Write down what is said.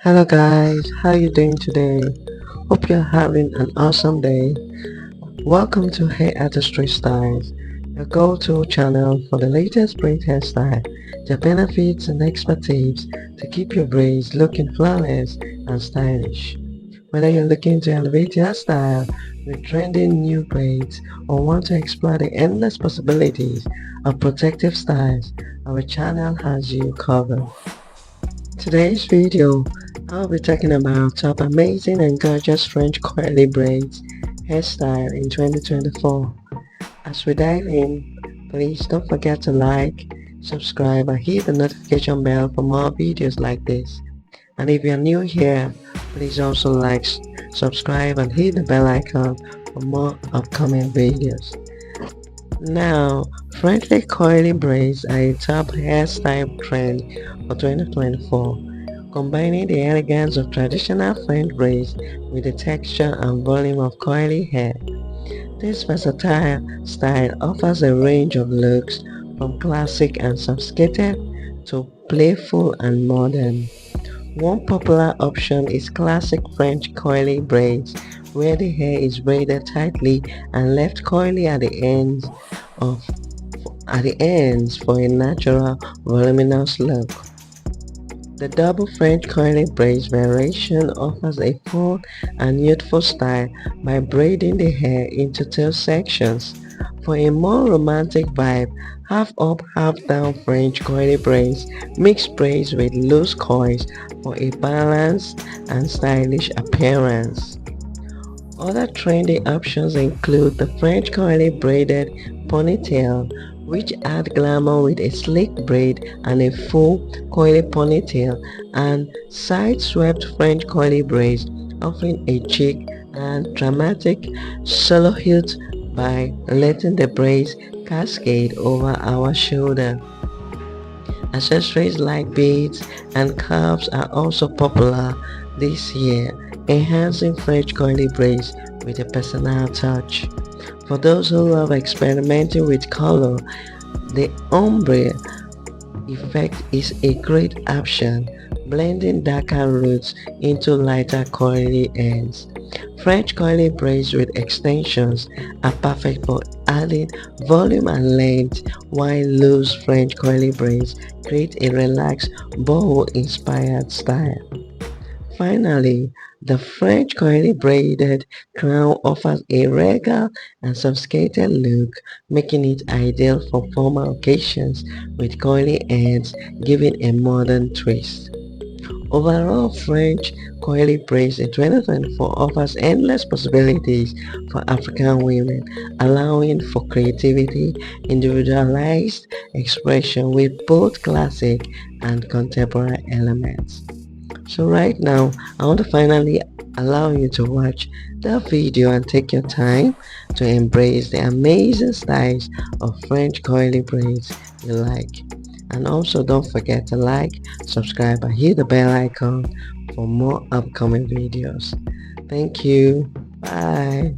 Hello guys, how you doing today? Hope you're having an awesome day. Welcome to HairArtistry Styles, your go-to channel for the latest braid hairstyle, the benefits and expert tips to keep your braids looking flawless and stylish. Whether you're looking to elevate your style with trending new braids or want to explore the endless possibilities of protective styles, our channel has you covered. Today's video, I'll be talking about top amazing and gorgeous French curly braids hairstyle in 2024. As we dive in, please don't forget to like, subscribe and hit the notification bell for more videos like this. And if you're new here, please also like, subscribe and hit the bell icon for more upcoming videos. Now, French curly braids are a top hairstyle trend for 2024, combining the elegance of traditional French braids with the texture and volume of curly hair. This versatile style offers a range of looks from classic and sophisticated to playful and modern. One popular option is classic French curly braids, where the hair is braided tightly and left curly of at the ends for a natural, voluminous look. The double French curly braids variation offers a full and youthful style by braiding the hair into two sections. For a more romantic vibe, half up, half down French curly braids mix braids with loose coils for a balanced and stylish appearance. Other trendy options include the French curly braided ponytail, which add glamour with a slick braid and a full curly ponytail, and side-swept French curly braids, offering a chic and dramatic silhouette by letting the braids cascade over our shoulder. Accessories like beads and cuffs are also popular this year, enhancing French curly braids with a personal touch. For those who love experimenting with color, the ombre effect is a great option, blending darker roots into lighter curly ends. French curly braids with extensions are perfect for adding volume and length, while loose French curly braids create a relaxed, boho-inspired style. Finally, the French curly braided crown offers a regal and sophisticated look, making it ideal for formal occasions with curly ends, giving a modern twist. Overall, French curly braids in 2024 offers endless possibilities for African women, allowing for creativity, individualized expression with both classic and contemporary elements. So right now, I want to finally allow you to watch the video and take your time to embrace the amazing styles of French curly braids you like. And also don't forget to like, subscribe and hit the bell icon for more upcoming videos. Thank you. Bye.